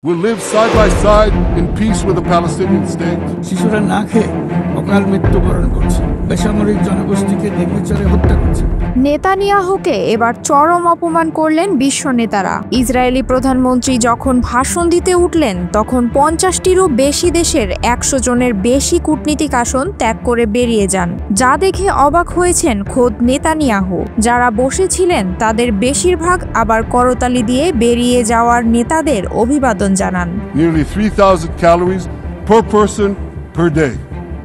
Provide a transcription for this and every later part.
will live side by side in peace with a Palestinian state. শিশুরা না খেয়ে অকাল মৃত্যুবরণ করছে, বেসামরিক জনগোষ্ঠীকে নির্বিচারে হত্যা করছে। নেতানিয়াহুকে এবার চরম অপমান করলেন বিশ্ব নেতারা। ইসরায়েলি প্রধানমন্ত্রী যখন ভাষণ দিতে উঠলেন তখন 50টিরও বেশি দেশের 100 জনের বেশি কূটনীতিক আসন ত্যাগ করে বেরিয়ে যান, যা দেখে অবাক হয়েছেন খোদ নেতানিয়াহু। যারা বসেছিলেন তাদের বেশিরভাগ আবার করতালি দিয়ে বেরিয়ে যাওয়ার নেতাদের অভিবাদন জানান। Nearly 3,000 calories per person per day.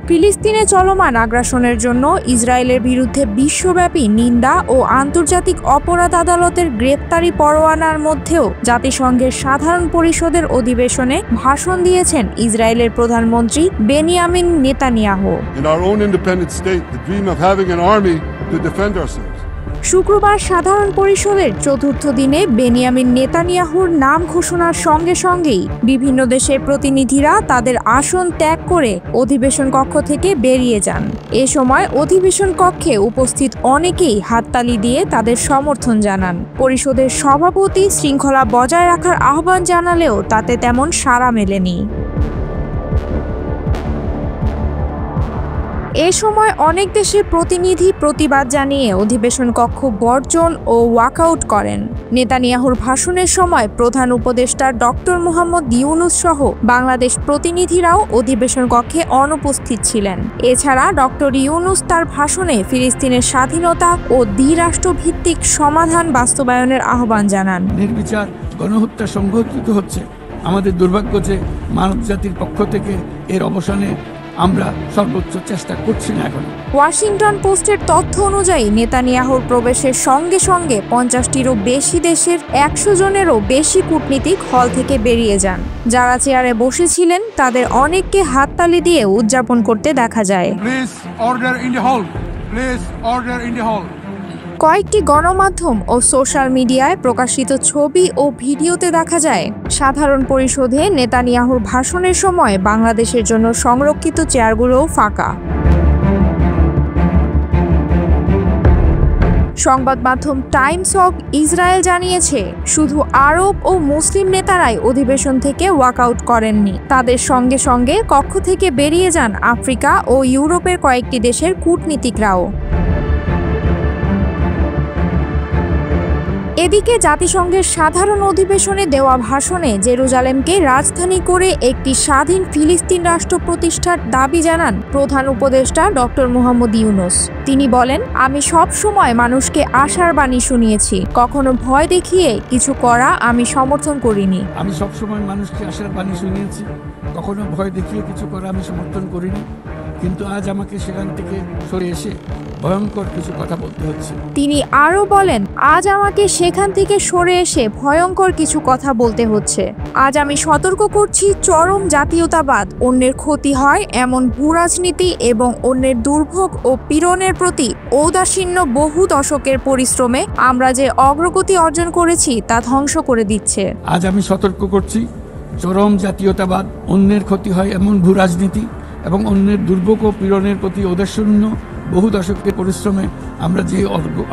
ফিলিস্তিনে চলমান আগ্রাসনের জন্য ইসরায়েলের বিরুদ্ধে বিশ্বব্যাপী নিন্দা ও আন্তর্জাতিক অপরাধ আদালতের গ্রেপ্তারি পরোয়ানার মধ্যেও জাতিসংঘের সাধারণ পরিষদের অধিবেশনে ভাষণ দিয়েছেন ইসরায়েলের প্রধানমন্ত্রী Benjamin Netanyahu. In our own independent state, the dream of having an army to defend ourselves. শুক্রবার সাধারণ পরিষদের চতুর্থ দিনে বেনিয়ামিন নেতানিয়াহুর নাম ঘোষণার সঙ্গে সঙ্গেই বিভিন্ন দেশের প্রতিনিধিরা তাদের আসন ত্যাগ করে অধিবেশন কক্ষ থেকে বেরিয়ে যান। এ সময় অধিবেশন কক্ষে উপস্থিত অনেকেই হাততালি দিয়ে তাদের সমর্থন জানান। পরিষদের সভাপতি শৃঙ্খলা বজায় রাখার আহ্বান জানালেও তাতে তেমন সাড়া মেলেনি। এ সময় অনেক দেশের প্রতিনিধি প্রতিবাদ জানিয়ে অধিবেশন কক্ষ বর্জন ও ওয়াকআউট করেন। নেতানিয়াহুর ভাষণের সময় প্রধান উপদেষ্টা ডক্টর মোহাম্মদ ইউনুস সহ বাংলাদেশ প্রতিনিধিরাও অধিবেশন কক্ষে অনুপস্থিত ছিলেন। এছাড়া ডক্টর ইউনুস তার ভাষণে ফিলিস্তিনের স্বাধীনতা ও দ্বিরাষ্ট্রভিত্তিক সমাধান বাস্তবায়নের আহ্বান জানান। নির্বিচার গণহত্যা সংঘটিত হচ্ছে। আমাদের দুর্ভাগ্য যে মানব জাতির পক্ষ থেকে এর অবসানে আমরা সর্বোচ্চ চেষ্টা করছি না। এখন ওয়াশিংটন পোস্টের তথ্য অনুযায়ী নেতানিয়াহুর প্রবেশের সঙ্গে সঙ্গে 50টিরও বেশি দেশের 100 জনেরও বেশি কূটনীতিক হল থেকে বেরিয়ে যান। যারা চেয়ারে বসেছিলেন তাদের অনেককে হাততালি দিয়ে উদযাপন করতে দেখা যায়। কয়েকটি গণমাধ্যম ও সোশ্যাল মিডিয়ায় প্রকাশিত ছবি ও ভিডিওতে দেখা যায় সাধারণ পরিষদে নেতানিয়াহুর ভাষণের সময় বাংলাদেশের জন্য সংরক্ষিত চেয়ারগুলোও ফাঁকা। সংবাদ মাধ্যম টাইমস অব ইসরায়েল জানিয়েছে, শুধু আরব ও মুসলিম নেতারাই অধিবেশন থেকে ওয়াকআউট করেননি, তাদের সঙ্গে সঙ্গে কক্ষ থেকে বেরিয়ে যান আফ্রিকা ও ইউরোপের কয়েকটি দেশের কূটনীতিকরাও। এদিকে জাতিসংঘের সাধারণ অধিবেশনে দেওয়া ভাষণে জেরুজালেমকে রাজধানী করে একটি স্বাধীন ফিলিস্তিন রাষ্ট্র প্রতিষ্ঠার দাবি জানান প্রধান উপদেষ্টা ডক্টর মোহাম্মদ ইউনুস। তিনি বলেন, আমি সব সময় মানুষকে আশার বাণী শুনিয়েছি, কখনো ভয় দেখিয়ে কিছু করা আমি সমর্থন করিনি। আমি সব সময় মানুষকে আশার বাণী শুনিয়েছি, কখনো ভয় দেখিয়ে কিছু করা আমি সমর্থন করিনি, কিন্তু আজ আমাকে সেখান থেকে সরে এসে ভয়ঙ্কর কিছু কথা বলতে হচ্ছে। তিনি আরও বলেন, আজ আমাকে সেখান থেকে সরে এসে ভয়ঙ্কর কিছু কথা বলতে হচ্ছে। আজ আমি সতর্ক করছি, চরম জাতীয়তাবাদ, অন্যের ক্ষতি হয় এমন ভূরাজনীতি এবং অন্যের দুর্ভোগ ও পীড়নের প্রতি ঔদাসীন্য বহু দশকের পরিশ্রমে আমরা যে অগ্রগতি অর্জন করেছি তা ধ্বংস করে দিচ্ছে। আজ আমি সতর্ক করছি, চরম জাতীয়তাবাদ, অন্যের ক্ষতি হয় এমন ভূরাজনীতি এবং অন্যের দুর্ভোগ ও পীড়নের প্রতি ঔদাসীন্য বহু দশকের পরিশ্রমে আমরা যে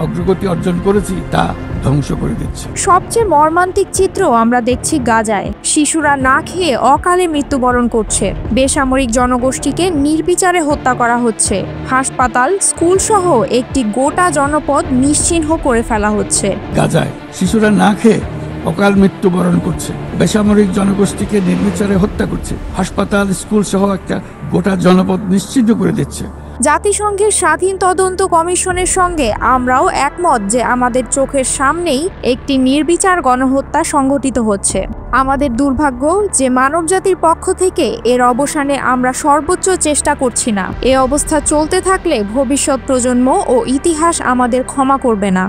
অগ্রগতি অর্জন করেছি তা ধ্বংস করে দিচ্ছে। সবচেয়ে মর্মান্তিক চিত্র আমরা দেখছি গাজায়। শিশুরা না খেয়ে অকালে মৃত্যুবরণ করছে, বেসামরিক জনগোষ্ঠীকে নির্বিচারে হত্যা করা হচ্ছে, হাসপাতাল, স্কুল সহ একটি গোটা জনপদ নিশ্চিহ্ন করে ফেলা হচ্ছে। গাজায় শিশুরা না খেয়ে অকাল মৃত্যুবরণ করছে, বেসামরিক জনগোষ্ঠীকে নির্বিচারে হত্যা করছে, হাসপাতাল, স্কুল সহ একটা গোটা জনপদ নিশ্চিহ্ন করে দিচ্ছে। জাতিসংঘের স্বাধীন তদন্ত কমিশনের সঙ্গে আমরাও একমত যে আমাদের চোখের সামনেই একটি নির্বিচার গণহত্যা সংঘটিত হচ্ছে। আমাদের দুর্ভাগ্য যে মানবজাতির পক্ষ থেকে এর অবসানে আমরা সর্বোচ্চ চেষ্টা করছি না। এ অবস্থা চলতে থাকলে ভবিষ্যৎ প্রজন্ম ও ইতিহাস আমাদের ক্ষমা করবে না।